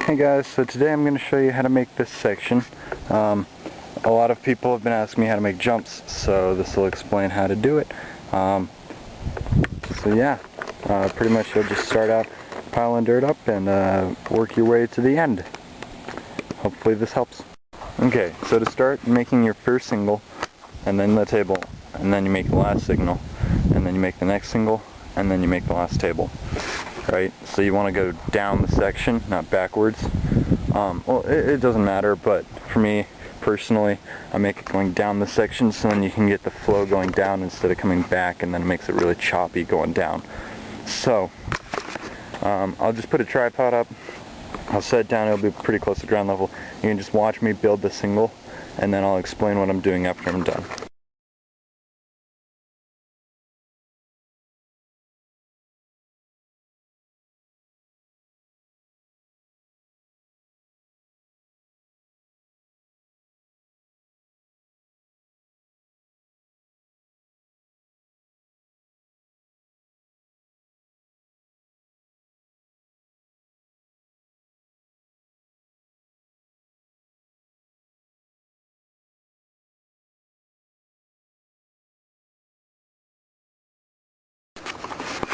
Hey guys, so today I'm going to show you how to make this section. A lot of people have been asking me how to make jumps, so this will explain how to do it. Pretty much you'll just start out piling dirt up and work your way to the end. Hopefully this helps. Okay, so to start making your first single, and then the table, and then you make the last signal, and then you make the next single, and then you make the last table. Right? So you want to go down the section, not backwards. It doesn't matter, but for me personally, I make it going down the section so then you can get the flow going down instead of coming back, and then it makes it really choppy going down. So I'll just put a tripod up, I'll set it down, it'll be pretty close to ground level. You can just watch me build the single, and then I'll explain what I'm doing after I'm done.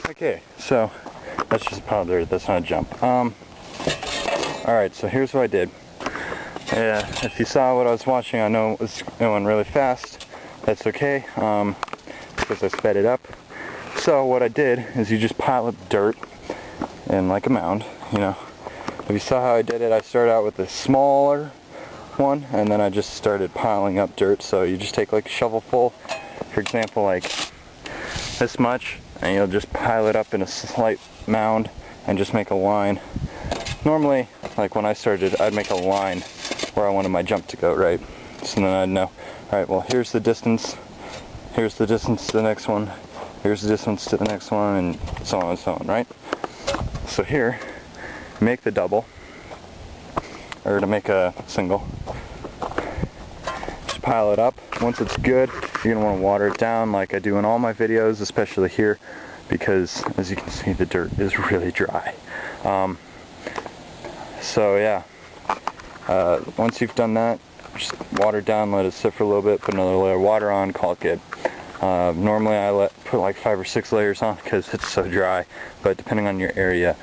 Okay, so that's just a pile of dirt, that's not a jump. Alright, so here's what I did. If you saw what I was watching, I know it was going really fast. That's okay, because I sped it up. So what I did is you just pile up dirt in like a mound, you know. If you saw how I did it, I started out with a smaller one, and then I just started piling up dirt. So you just take like a shovelful, for example, like this much, and you'll just pile it up in a slight mound and just make a line. Normally, like when I started, I'd make a line where I wanted my jump to go, right? So then I'd know, alright, well here's the distance to the next one, here's the distance to the next one, and so on and so on, right? So here, make the double, or to make a single. Just pile it up. Once it's good, you're going to want to water it down like I do in all my videos, especially here, because as you can see, the dirt is really dry. Once you've done that, just water it down, let it sit for a little bit, put another layer of water on, call it good. Normally I put like 5 or 6 layers on because it's so dry, but depending on your area,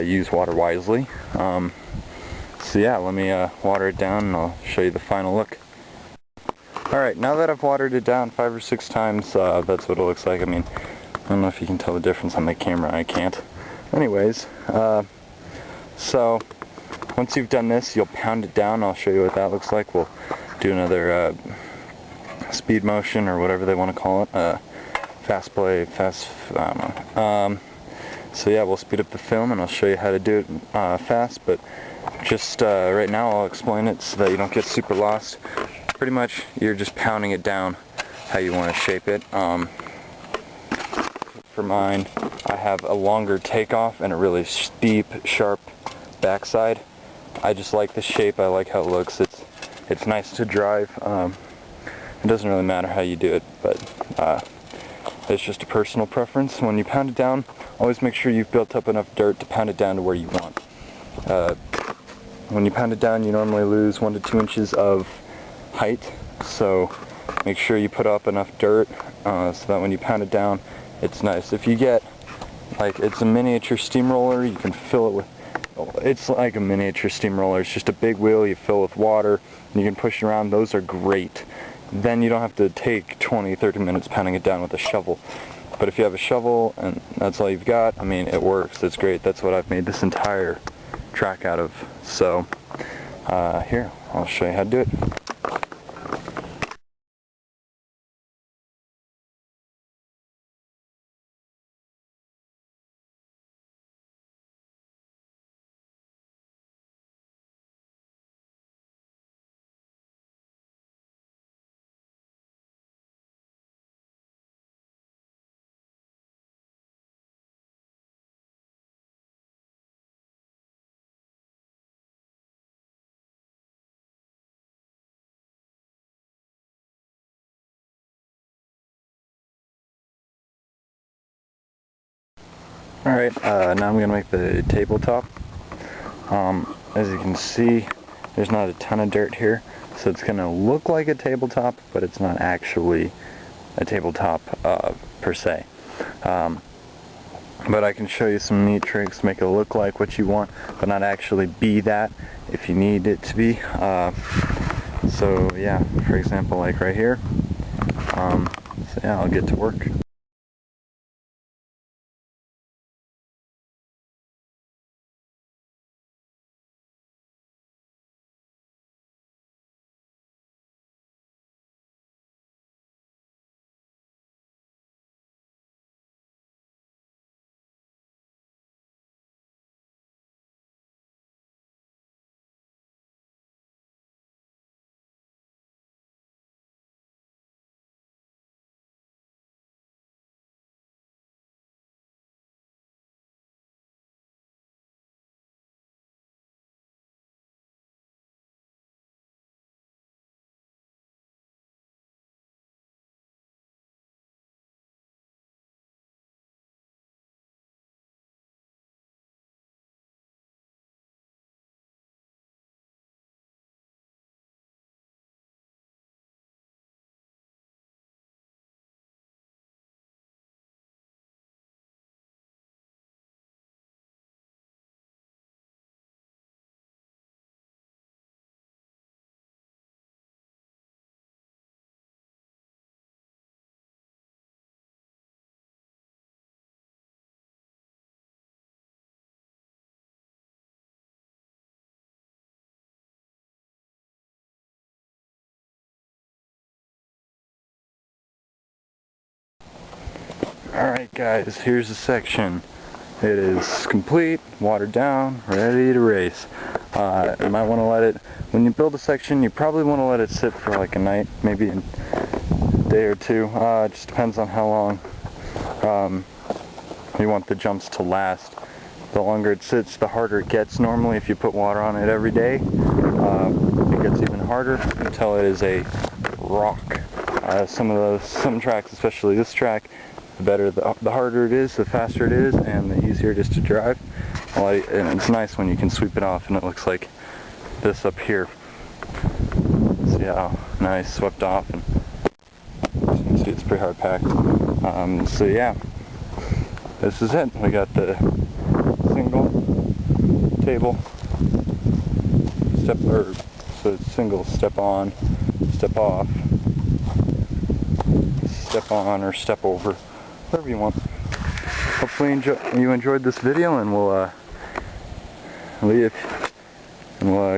use water wisely. Let me water it down and I'll show you the final look. Alright, now that I've watered it down 5 or 6 times, that's what it looks like. I mean, I don't know if you can tell the difference on my camera, I can't. Anyways, so once you've done this, you'll pound it down. I'll show you what that looks like. We'll do another speed motion, or whatever they want to call it. Fast play, I don't know. We'll speed up the film and I'll show you how to do it fast, but just right now I'll explain it so that you don't get super lost. Pretty much you're just pounding it down how you want to shape it. For mine, I have a longer takeoff and a really steep, sharp backside. I just like the shape, I like how it looks. It's nice to drive. It doesn't really matter how you do it, but it's just a personal preference. When you pound it down, always make sure you've built up enough dirt to pound it down to where you want. When you pound it down, you normally lose 1 to 2 inches of height, so make sure you put up enough dirt so that when you pound it down, it's nice. If you get, like, it's a miniature steamroller, you can fill it with, it's like a miniature steamroller. It's just a big wheel you fill with water, and you can push it around. Those are great. Then you don't have to take 20-30 minutes pounding it down with a shovel. But if you have a shovel and that's all you've got, I mean, it works. It's great. That's what I've made this entire track out of. So here, I'll show you how to do it. Alright, now I'm going to make the tabletop. As you can see, there's not a ton of dirt here, so it's going to look like a tabletop, but it's not actually a tabletop per se. But I can show you some neat tricks, make it look like what you want, but not actually be that if you need it to be. So yeah, for example, like right here. So yeah, I'll get to work. Alright guys, here's the section. It is complete, watered down, ready to race. You might want to let it, when you build a section, you probably want to let it sit for like a night, maybe a day or two. It just depends on how long you want the jumps to last. The longer it sits, the harder it gets. Normally if you put water on it every day, it gets even harder until it is a rock. Some tracks, especially this track, the harder it is, the faster it is, and the easier it is to drive. And it's nice when you can sweep it off and it looks like this up here. See how nice, swept off, and as you can see it's pretty hard packed. So yeah, this is it. We got the single table so it's single step on, step off, step on, or step over, whatever you want. Hopefully you enjoyed this video, and we'll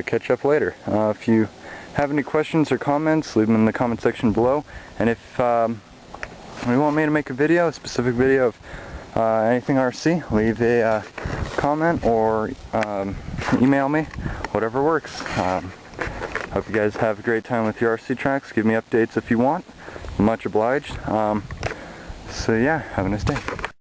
catch up later. If you have any questions or comments, leave them in the comment section below. And if you want me to make a specific video of anything RC, leave a comment or email me, whatever works. Hope you guys have a great time with your RC tracks. Give me updates if you want. Much obliged. So yeah, have a nice day.